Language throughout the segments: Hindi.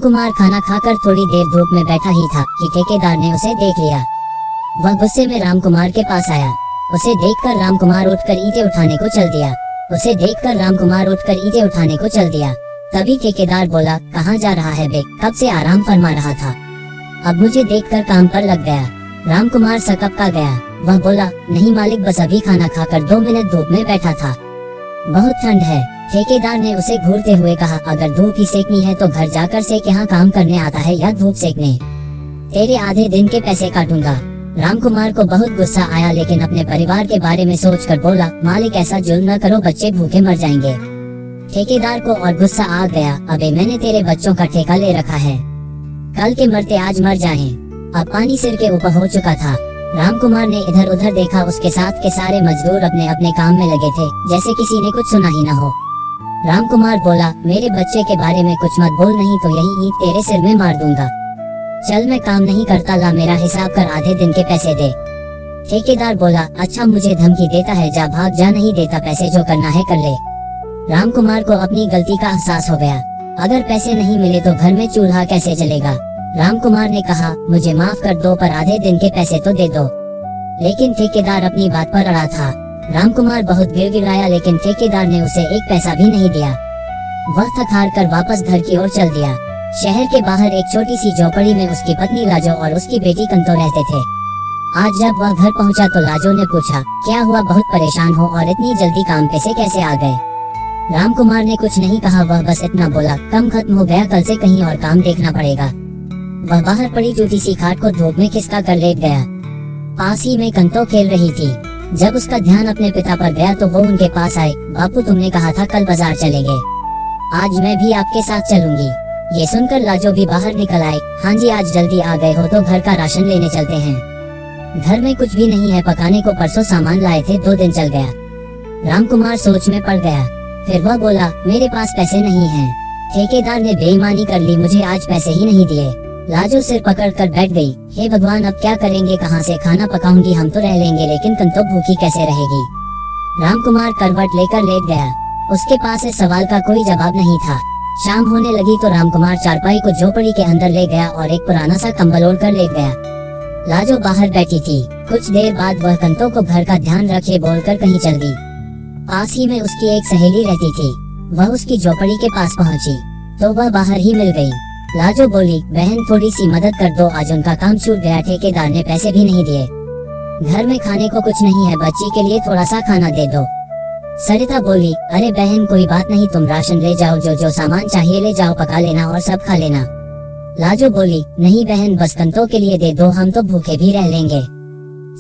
रामकुमार खाना खाकर थोड़ी देर धूप में बैठा ही था कि ठेकेदार ने उसे देख लिया। वह गुस्से में रामकुमार के पास आया। उसे देखकर रामकुमार उठकर ईंटें उठाने को चल दिया। तभी ठेकेदार बोला, कहाँ जा रहा है बे? कब से आराम फरमा रहा था, अब मुझे देखकर काम पर लग गया। रामकुमार सकपका गया। वह बोला, नहीं मालिक, बस अभी खाना खाकर 2 मिनट धूप में बैठा था, बहुत ठंड है। ठेकेदार ने उसे घूरते हुए कहा, अगर धूप ही सेकनी है तो घर जाकर सेक, यहाँ काम करने आता है या धूप सेकने? तेरे आधे दिन के पैसे काटूंगा। रामकुमार को बहुत गुस्सा आया, लेकिन अपने परिवार के बारे में सोचकर बोला, मालिक ऐसा जुल्म न करो, बच्चे भूखे मर जाएंगे। ठेकेदार को और गुस्सा आ गया, अबे मैंने तेरे बच्चों का ठेका ले रखा है, कल के मरते आज मर जाएं। अब पानी सिर के ऊपर हो चुका था। रामकुमार ने इधर उधर देखा, उसके साथ के सारे मजदूर अपने अपने काम में लगे थे, जैसे किसी ने कुछ सुना ही न हो। रामकुमार बोला, मेरे बच्चे के बारे में कुछ मत बोल, नहीं तो यही ईंट तेरे सिर में मार दूंगा। चल मैं काम नहीं करता, ला मेरा हिसाब कर, आधे दिन के पैसे दे। ठेकेदार बोला, अच्छा मुझे धमकी देता है, जा भाग जा, नहीं देता पैसे, जो करना है कर ले। रामकुमार को अपनी गलती का एहसास हो गया। अगर पैसे नहीं मिले तो घर में चूल्हा कैसे जलेगा। रामकुमार ने कहा, मुझे माफ कर दो, पर आधे दिन के पैसे तो दे दो। लेकिन ठेकेदार अपनी बात पर अड़ा था। रामकुमार बहुत गिड़गिड़ाया, लेकिन ठेकेदार ने उसे एक पैसा भी नहीं दिया। वह थक हार कर वापस घर की ओर चल दिया। शहर के बाहर एक छोटी सी झोपड़ी में उसकी पत्नी लाजो और उसकी बेटी कंतो रहते थे। आज जब वह घर पहुंचा तो लाजो ने पूछा, क्या हुआ, बहुत परेशान हो और इतनी जल्दी काम पे से कैसे आ गए? रामकुमार ने कुछ नहीं कहा, वह बस इतना बोला, कम खत्म हो गया, कल से कहीं और काम देखना पड़ेगा। वह बाहर पड़ी टूटी सी खाट को धूप में खिसका कर लेट गया। पास ही में कंतो खेल रही थी। जब उसका ध्यान अपने पिता पर गया तो वो उनके पास आए। बापू, तुमने कहा था कल बाजार चलेंगे, आज मैं भी आपके साथ चलूंगी। ये सुनकर लाजो भी बाहर निकल आए। हाँ जी, आज जल्दी आ गए हो तो घर का राशन लेने चलते हैं। घर में कुछ भी नहीं है, पकाने को परसों सामान लाए थे, 2 दिन चल गया। रामकुमार सोच में पड़ गया। फिर वह बोला, मेरे पास पैसे नहीं हैं। ठेकेदार ने बेईमानी कर ली, मुझे आज पैसे ही नहीं दिए। लाजो सिर पकड़कर बैठ गई। हे भगवान, अब क्या करेंगे, कहाँ से खाना पकाऊंगी? हम तो रह लेंगे, लेकिन कंतो भूखी कैसे रहेगी? रामकुमार करवट लेकर लेट गया। उसके पास इस सवाल का कोई जवाब नहीं था। शाम होने लगी तो रामकुमार चारपाई को झोपड़ी के अंदर ले गया और एक पुराना सा कंबल ओढ़कर लेट गया। लाजो बाहर बैठी थी। कुछ देर बाद वह कंतो को घर का ध्यान रखे बोलकर कहीं चल दी। पास ही में उसकी एक सहेली रहती थी। वह उसकी झोपड़ी के पास पहुंची तो वह बाहर ही मिल गई। लाजो बोली, बहन थोड़ी सी मदद कर दो, आज उनका काम छूट गया, ठेकेदार ने पैसे भी नहीं दिए। घर में खाने को कुछ नहीं है, बच्ची के लिए थोड़ा सा खाना दे दो। सरिता बोली, अरे बहन कोई बात नहीं, तुम राशन ले जाओ, जो जो सामान चाहिए ले जाओ, पका लेना और सब खा लेना। लाजो बोली, नहीं बहन, बस कंतो के लिए दे दो, हम तो भूखे भी रह लेंगे।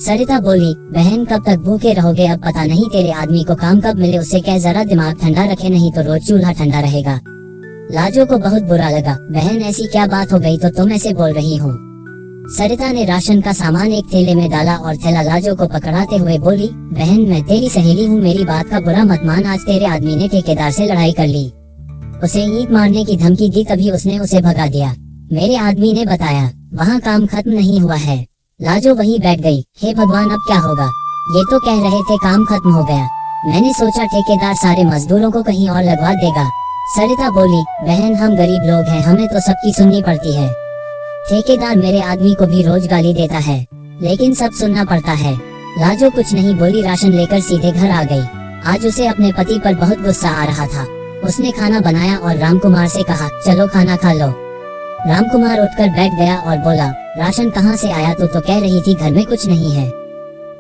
सरिता बोली, बहन कब तक भूखे रहोगे, अब पता नहीं तेरे आदमी को काम कब मिले, उससे कह जरा दिमाग ठंडा रखे, नहीं तो रोज चूल्हा ठंडा रहेगा। लाजो को बहुत बुरा लगा। बहन ऐसी क्या बात हो गई तो तुम ऐसे बोल रही हो? सरिता ने राशन का सामान एक थैले में डाला और थैला लाजो को पकड़ाते हुए बोली, बहन मैं तेरी सहेली हूँ, मेरी बात का बुरा मत मान, आज तेरे आदमी ने ठेकेदार से लड़ाई कर ली, उसे ईंट मारने की धमकी दी, तभी उसने उसे भगा दिया। मेरे आदमी ने बताया वहाँ काम खत्म नहीं हुआ है। लाजो वहीं बैठ गई। हे भगवान, अब क्या होगा? ये तो कह रहे थे काम खत्म हो गया, मैंने सोचा ठेकेदार सारे मजदूरों को कहीं और लगवा देगा। सरिता बोली, बहन हम गरीब लोग हैं, हमें तो सबकी सुननी पड़ती है। ठेकेदार मेरे आदमी को भी रोज गाली देता है, लेकिन सब सुनना पड़ता है। लाजो कुछ नहीं बोली, राशन लेकर सीधे घर आ गई। आज उसे अपने पति पर बहुत गुस्सा आ रहा था। उसने खाना बनाया और रामकुमार से कहा, चलो खाना खा लो। रामकुमार उठकर बैठ गया और बोला, राशन कहाँ से आया? तू तो कह रही थी घर में कुछ नहीं है।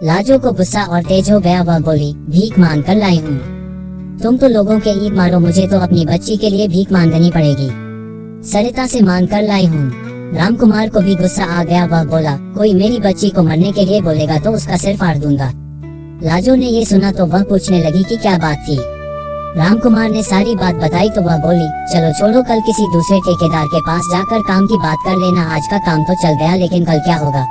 लाजो को गुस्सा और तेज हो गया। वह बोली, भीख मांग कर लाई हूँ। तुम तो लोगों के ईद मारो, मुझे तो अपनी बच्ची के लिए भीख मांगनी पड़ेगी। सरिता से मांग कर लाई हूँ। रामकुमार को भी गुस्सा आ गया। वह बोला, कोई मेरी बच्ची को मरने के लिए बोलेगा तो उसका सिर फाड़ दूंगा। लाजो ने ये सुना तो वह पूछने लगी कि क्या बात थी। रामकुमार ने सारी बात बताई तो वह बोली, चलो छोड़ो, कल किसी दूसरे ठेकेदार के पास जाकर काम की बात कर लेना, आज का काम तो चल गया, लेकिन कल क्या होगा?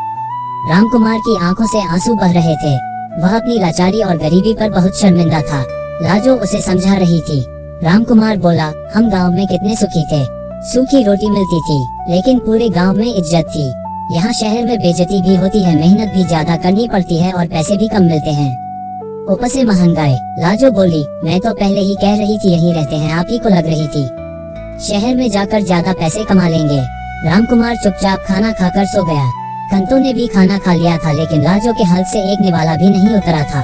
रामकुमार की आंखों से आंसू बह रहे थे। वह अपनी लाचारी और गरीबी पर बहुत शर्मिंदा था। लाजो उसे समझा रही थी। रामकुमार बोला, हम गांव में कितने सुखी थे, सूखी रोटी मिलती थी, लेकिन पूरे गांव में इज्जत थी। यहाँ शहर में बेइज्जती भी होती है, मेहनत भी ज्यादा करनी पड़ती है और पैसे भी कम मिलते हैं, ऊपर से महंगाई। लाजो बोली, मैं तो पहले ही कह रही थी यहीं रहते हैं, आप ही को लग रही थी। शहर में जाकर ज्यादा पैसे कमा लेंगे। रामकुमार चुपचाप खाना खाकर सो गया। कंतो ने भी खाना खा लिया था, लेकिन लाजो के हल से एक निवाला भी नहीं उतरा था।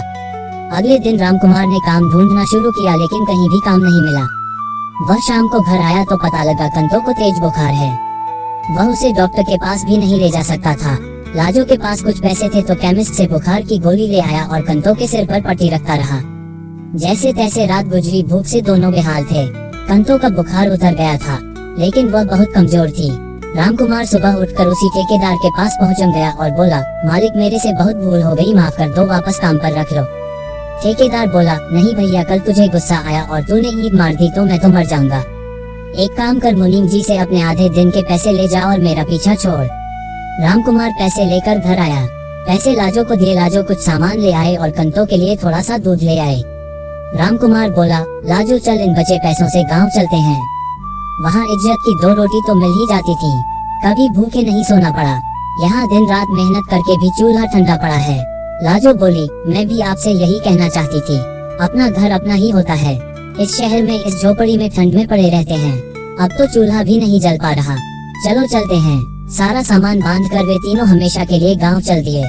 अगले दिन रामकुमार ने काम ढूंढना शुरू किया, लेकिन कहीं भी काम नहीं मिला। वह शाम को घर आया तो पता लगा कंतो को तेज बुखार है। वह उसे डॉक्टर के पास भी नहीं ले जा सकता था। लाजो के पास कुछ पैसे थे तो केमिस्ट से बुखार की गोली ले आया और कंतो के सिर पर पट्टी रखता रहा। जैसे तैसे रात गुजरी, भूख से दोनों बेहाल थे। कंतो का बुखार उतर गया था, लेकिन वह बहुत कमजोर थी। रामकुमार सुबह उठकर उसी ठेकेदार के पास पहुंच गया और बोला, मालिक मेरे से बहुत भूल हो गई, माफ कर दो, वापस काम पर रख लो। ठेकेदार बोला, नहीं भैया, कल तुझे गुस्सा आया और तूने ईंट मार दी तो मैं तो मर जाऊंगा। एक काम कर, मुनीम जी से अपने आधे दिन के पैसे ले जा और मेरा पीछा छोड़। रामकुमार पैसे लेकर घर आया। पैसे लाजो को दिए। लाजो कुछ सामान ले आए और कंतो के लिए थोड़ा सा दूध ले आए। रामकुमार बोला, लाजो चल, इन बचे पैसों से गांव चलते हैं। वहाँ इज्जत की 2 रोटी तो मिल ही जाती थी, कभी भूखे नहीं सोना पड़ा। यहाँ दिन रात मेहनत करके भी चूल्हा ठंडा पड़ा है। लाजो बोली, मैं भी आपसे यही कहना चाहती थी, अपना घर अपना ही होता है। इस शहर में इस झोपड़ी में ठंड में पड़े रहते हैं, अब तो चूल्हा भी नहीं जल पा रहा। चलो चलते हैं। सारा सामान बांध कर वे तीनों हमेशा के लिए गाँव चल दिए।